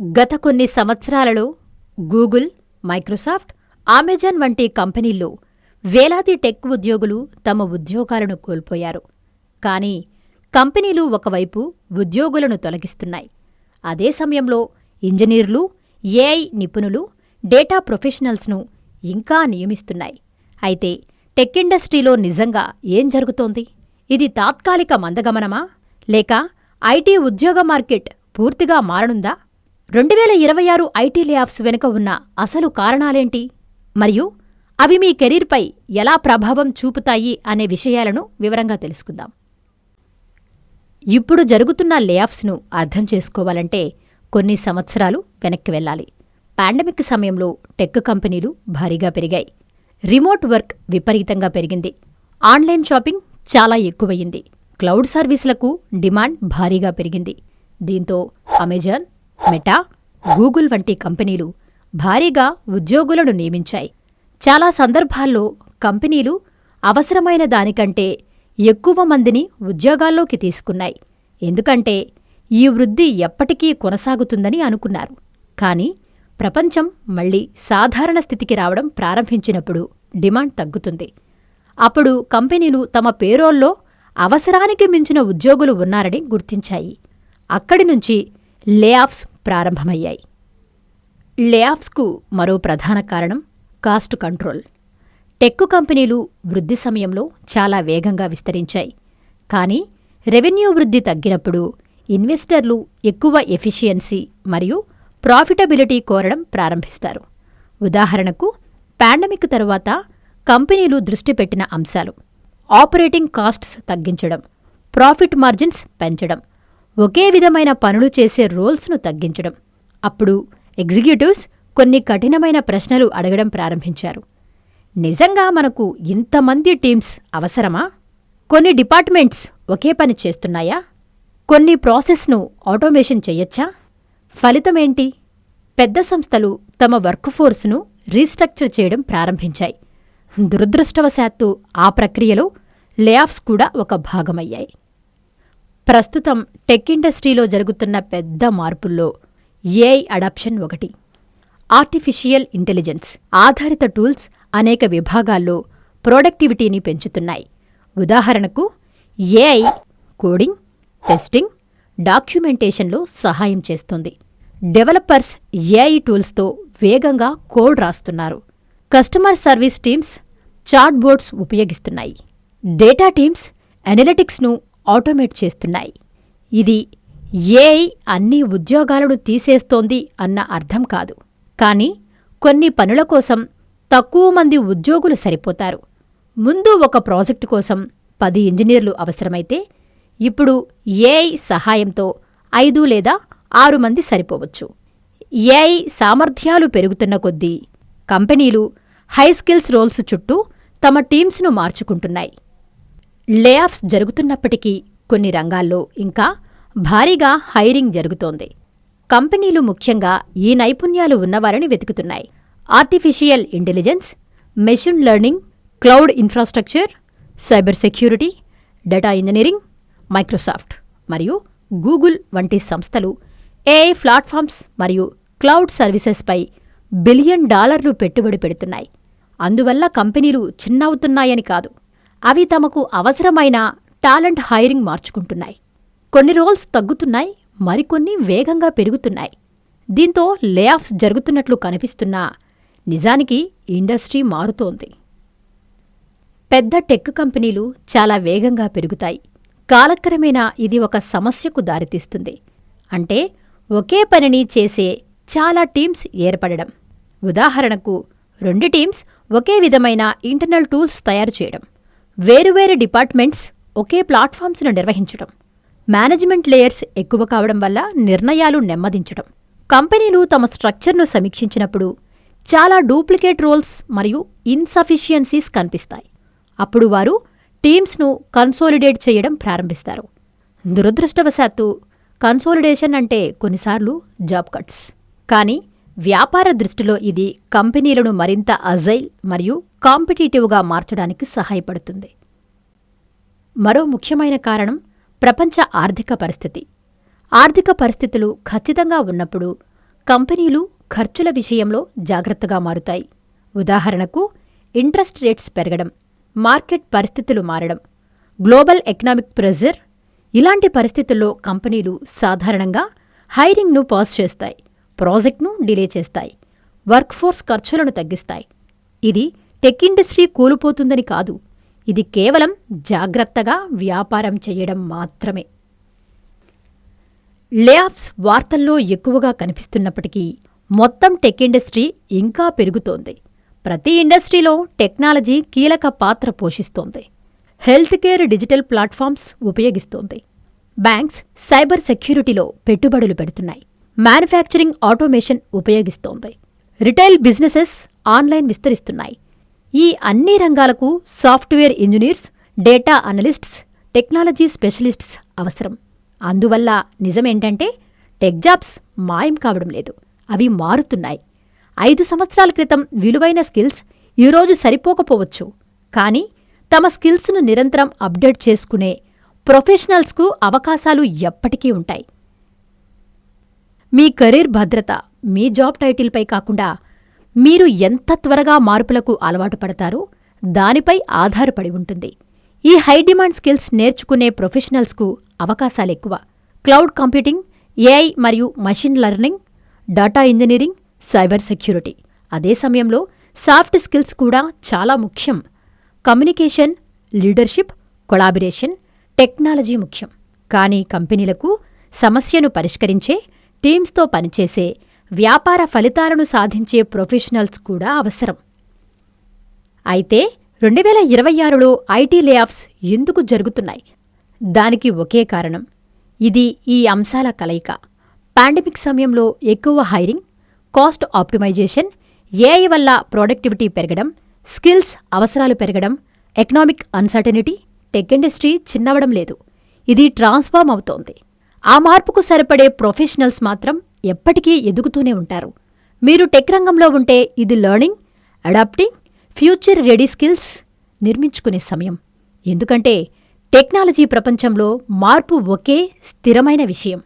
గత కొన్ని సంవత్సరాలలో గూగుల్, మైక్రోసాఫ్ట్, అమెజాన్ వంటి కంపెనీల్లో వేలాది టెక్ ఉద్యోగులు తమ ఉద్యోగాలను కోల్పోయారు. కానీ కంపెనీలు ఒకవైపు ఉద్యోగులను తొలగిస్తున్నాయి. అదే సమయంలో ఇంజనీర్లు, ఏఐ నిపుణులు, డేటా ప్రొఫెషనల్స్ను ఇంకా నియమిస్తున్నాయి. అయితే టెక్ ఇండస్ట్రీలో నిజంగా ఏం జరుగుతోంది? ఇది తాత్కాలిక మందగమనమా, లేక ఐటీ ఉద్యోగ మార్కెట్ పూర్తిగా మారనుందా? 2026 ఐటీ లేఆఫ్స్ వెనుక ఉన్న అసలు కారణాలేంటి, మరియు అవి మీ కెరీర్పై ఎలా ప్రభావం చూపుతాయి అనే విషయాలను వివరంగా తెలుసుకుందాం. ఇప్పుడు జరుగుతున్న లేఆఫ్స్ను అర్థం చేసుకోవాలంటే కొన్ని సంవత్సరాలు వెనక్కి వెళ్ళాలి. పాండమిక్ సమయంలో టెక్ కంపెనీలు భారీగా పెరిగాయి. రిమోట్ వర్క్ విపరీతంగా పెరిగింది. ఆన్లైన్ షాపింగ్ చాలా ఎక్కువయింది. క్లౌడ్ సర్వీసులకు డిమాండ్ భారీగా పెరిగింది. దీంతో అమెజాన్, మెటా, గూగుల్ వంటి కంపెనీలు భారీగా ఉద్యోగులను నియమించాయి. చాలా సందర్భాల్లో కంపెనీలు అవసరమైన దానికంటే ఎక్కువ మందిని ఉద్యోగాల్లోకి తీసుకున్నాయి. ఎందుకంటే ఈ వృద్ధి ఎప్పటికీ కొనసాగుతుందని అనుకున్నారు. కానీ ప్రపంచం మళ్లీ సాధారణ స్థితికి రావడం ప్రారంభించినప్పుడు డిమాండ్ తగ్గుతుంది. అప్పుడు కంపెనీలు తమ పేరోల్లో అవసరానికి మించిన ఉద్యోగులు ఉన్నారని గుర్తించాయి. అక్కడి నుంచి లేఆఫ్స్ ప్రారంభమయ్యాయి. లేఆఫ్స్కు మరో ప్రధాన కారణం కాస్ట్ కంట్రోల్. టెక్ కంపెనీలు వృద్ధి సమయంలో చాలా వేగంగా విస్తరించాయి. కానీ రెవెన్యూ వృద్ధి తగ్గినప్పుడు ఇన్వెస్టర్లు ఎక్కువ ఎఫిషియన్సీ మరియు ప్రాఫిటబిలిటీ కోరడం ప్రారంభిస్తారు. ఉదాహరణకు, పాండమిక్ తరువాత కంపెనీలు దృష్టి పెట్టిన అంశాలు: ఆపరేటింగ్ కాస్ట్స్ తగ్గించడం, ప్రాఫిట్ మార్జిన్స్ పెంచడం, ఒకే విధమైన పనులు చేసే రోల్స్ను తగ్గించడం. అప్పుడు ఎగ్జిక్యూటివ్స్ కొన్ని కఠినమైన ప్రశ్నలు అడగడం ప్రారంభించారు. నిజంగా మనకు ఇంతమంది టీమ్స్ అవసరమా? కొన్ని డిపార్ట్మెంట్స్ ఒకే పని చేస్తున్నాయా? కొన్ని ప్రాసెస్ను ఆటోమేషన్ చెయ్యొచ్చా? ఫలితమేంటి? పెద్ద సంస్థలు తమ వర్క్ఫోర్స్ను రీస్ట్రక్చర్ చేయడం ప్రారంభించాయి. దురదృష్టవశాత్తు ఆ ప్రక్రియలో లేఆఫ్స్ కూడా ఒక భాగమయ్యాయి. ప్రస్తుతం టెక్ ఇండస్ట్రీలో జరుగుతున్న పెద్ద మార్పుల్లో ఏఐ అడాప్షన్ ఒకటి. ఆర్టిఫిషియల్ ఇంటెలిజెన్స్ ఆధారిత టూల్స్ అనేక విభాగాల్లో ప్రొడక్టివిటీని పెంచుతున్నాయి. ఉదాహరణకు, ఏఐ కోడింగ్, టెస్టింగ్, డాక్యుమెంటేషన్లో సహాయం చేస్తుంది. డెవలపర్స్ ఏఐ టూల్స్తో వేగంగా కోడ్ రాస్తున్నారు. Customer service teams chat boards ఉపయోగిస్తున్నాయి. డేటా టీమ్స్ అనలిటిక్స్ను ఆటోమేట్ చేస్తున్నాయి. ఇది ఏఐ అన్ని ఉద్యోగాలను తీసేస్తోంది అన్న అర్థం కాదు. కానీ కొన్ని పనుల కోసం తక్కువ మంది ఉద్యోగులు సరిపోతారు. ముందు ఒక ప్రాజెక్టు కోసం 10 ఇంజనీర్లు అవసరమైతే ఇప్పుడు ఏఐ సహాయంతో 5 లేదా 6 మంది సరిపోవచ్చు. ఏఐ సామర్థ్యాలు పెరుగుతున్న కొద్దీ కంపెనీలు హై స్కిల్స్ రోల్స్ చుట్టూ తమ టీమ్స్ను మార్చుకుంటున్నాయి. లేఆఫ్స్ జరుగుతున్నప్పటికీ కొన్ని రంగాల్లో ఇంకా భారీగా హైరింగ్ జరుగుతోంది. కంపెనీలు ముఖ్యంగా ఈ నైపుణ్యాలు ఉన్నవారిని వెతుకుతున్నాయి. Artificial intelligence, machine learning, cloud infrastructure, cyber security, data engineering, Microsoft మరియు గూగుల్ వంటి సంస్థలు ఏఐ ప్లాట్ఫామ్స్ మరియు క్లౌడ్ సర్వీసెస్పై $1 బిలియన్ పెట్టుబడి పెడుతున్నాయి. అందువల్ల కంపెనీలు చిన్నవుతున్నాయని కాదు, అవి తమకు అవసరమైన టాలెంట్ హైరింగ్ మార్చుకుంటున్నాయి. కొన్ని రోల్స్ తగ్గుతున్నాయి, మరికొన్ని వేగంగా పెరుగుతున్నాయి. దీంతో లేఆఫ్స్ జరుగుతున్నట్లు కనిపిస్తున్నా నిజానికి ఇండస్ట్రీ మారుతోంది. పెద్ద టెక్ కంపెనీలు చాలా వేగంగా పెరుగుతాయి. కాలక్రమేణా ఇది ఒక సమస్యకు దారితీస్తుంది. అంటే ఒకే పనిని చేసే చాలా టీమ్స్ ఏర్పడడం. ఉదాహరణకు, 2 టీమ్స్ ఒకే విధమైన ఇంటర్నల్ టూల్స్ తయారు చేయడం, వేరువేరు డిపార్ట్మెంట్స్ ఒకే ప్లాట్ఫామ్స్ను నిర్వహించడం, మేనేజ్మెంట్ లేయర్స్ ఎక్కువ కావడం వల్ల నిర్ణయాలు నెమ్మదించడం. కంపెనీలు తమ స్ట్రక్చర్ను సమీక్షించినప్పుడు చాలా డూప్లికేట్ రోల్స్ మరియు ఇన్సఫిషియన్సీస్ కనిపిస్తాయి. అప్పుడు వారు టీమ్స్ను కన్సోలిడేట్ చేయడం ప్రారంభిస్తారు. దురదృష్టవశాత్తు కన్సోలిడేషన్ అంటే కొన్నిసార్లు జాబ్ కట్స్. కానీ వ్యాపార దృష్టిలో ఇది కంపెనీలను మరింత అజైల్ మరియు కాంపిటీటివ్గా మార్చడానికి సహాయపడుతుంది. మరో ముఖ్యమైన కారణం ప్రపంచ ఆర్థిక పరిస్థితి. ఆర్థిక పరిస్థితులు ఖచ్చితంగా ఉన్నప్పుడు కంపెనీలు ఖర్చుల విషయంలో జాగ్రత్తగా మారుతాయి. ఉదాహరణకు ఇంట్రెస్ట్ రేట్స్ పెరగడం, మార్కెట్ పరిస్థితులు మారడం, గ్లోబల్ ఎకనామిక్ ప్రెజర్. ఇలాంటి పరిస్థితుల్లో కంపెనీలు సాధారణంగా హైరింగ్ను పాజ్ చేస్తాయి, ప్రాజెక్ట్ను డిలే చేస్తాయి, వర్క్ఫోర్స్ ఖర్చులను తగ్గిస్తాయి. ఇది టెక్ ఇండస్ట్రీ కూలిపోతుందని కాదు, ఇది కేవలం జాగ్రత్తగా వ్యాపారం చేయడం మాత్రమే. లేఆఫ్స్ వార్తల్లో ఎక్కువగా కనిపిస్తున్నప్పటికీ మొత్తం టెక్ ఇండస్ట్రీ ఇంకా పెరుగుతోంది. ప్రతి ఇండస్ట్రీలో టెక్నాలజీ కీలక పాత్ర పోషిస్తోంది. హెల్త్ కేర్ డిజిటల్ ప్లాట్ఫామ్స్ ఉపయోగిస్తోంది. బ్యాంక్స్ సైబర్ సెక్యూరిటీలో పెట్టుబడులు పెడుతున్నాయి. మ్యానుఫ్యాక్చరింగ్ ఆటోమేషన్ ఉపయోగిస్తోంది. రిటైల్ బిజినెసెస్ ఆన్లైన్ విస్తరిస్తున్నాయి. ఈ అన్ని రంగాలకు software engineers, data analysts, technology specialists అవసరం. అందువల్ల నిజమేంటంటే టెక్ జాబ్స్ మాయం కావడం లేదు, అవి మారుతున్నాయి. 5 సంవత్సరాల క్రితం విలువైన స్కిల్స్ ఈరోజు సరిపోకపోవచ్చు, కానీ తమ స్కిల్స్ను నిరంతరం అప్డేట్ చేసుకునే ప్రొఫెషనల్స్కు అవకాశాలు ఎప్పటికీ ఉంటాయి. మీ కెరీర్ భద్రత మీ జాబ్ టైటిల్పై కాకుండా మీరు ఎంత త్వరగా మార్పులకు అలవాటు పడతారో దానిపై ఆధారపడి ఉంటుంది. ఈ హై డిమాండ్ స్కిల్స్ నేర్చుకునే ప్రొఫెషనల్స్కు అవకాశాలెక్కువ. క్లౌడ్ కంప్యూటింగ్, ఏఐ మరియు machine learning, data engineering, cyber security. అదే సమయంలో సాఫ్ట్ స్కిల్స్ కూడా చాలా ముఖ్యం. కమ్యూనికేషన్, లీడర్షిప్, కొలాబరేషన్, టెక్నాలజీ ముఖ్యం. కానీ కంపెనీలకు సమస్యను పరిష్కరించే, టీమ్స్తో పనిచేసే, వ్యాపార ఫలితాలను సాధించే ప్రొఫెషనల్స్ కూడా అవసరం. అయితే 2026లో ఐటీ లేఆఫ్స్ ఎందుకు జరుగుతున్నాయి? దానికి ఒకే కారణం. ఇది ఈ అంశాల కలయిక. పాండమిక్ సమయంలో ఎక్కువ హైరింగ్, కాస్ట్ ఆప్టిమైజేషన్, ఏఐ వల్ల ప్రొడక్టివిటీ పెరగడం, స్కిల్స్ అవసరాలు పెరగడం, ఎకనామిక్ అన్సర్టనిటీ. టెక్ ఇండస్ట్రీ చిన్నవడం లేదు, ఇది ట్రాన్స్ఫార్మ్ అవుతోంది. ఆ మార్పుకు సరిపడే ప్రొఫెషనల్స్ మాత్రం ఎప్పటికీ ఎదుగుతూనే ఉంటారు. మీరు టెక్ రంగంలో ఉంటే ఇది learning, adapting, future ready skills నిర్మించుకునే సమయం. ఎందుకంటే టెక్నాలజీ ప్రపంచంలో మార్పు ఒకే స్థిరమైన విషయం.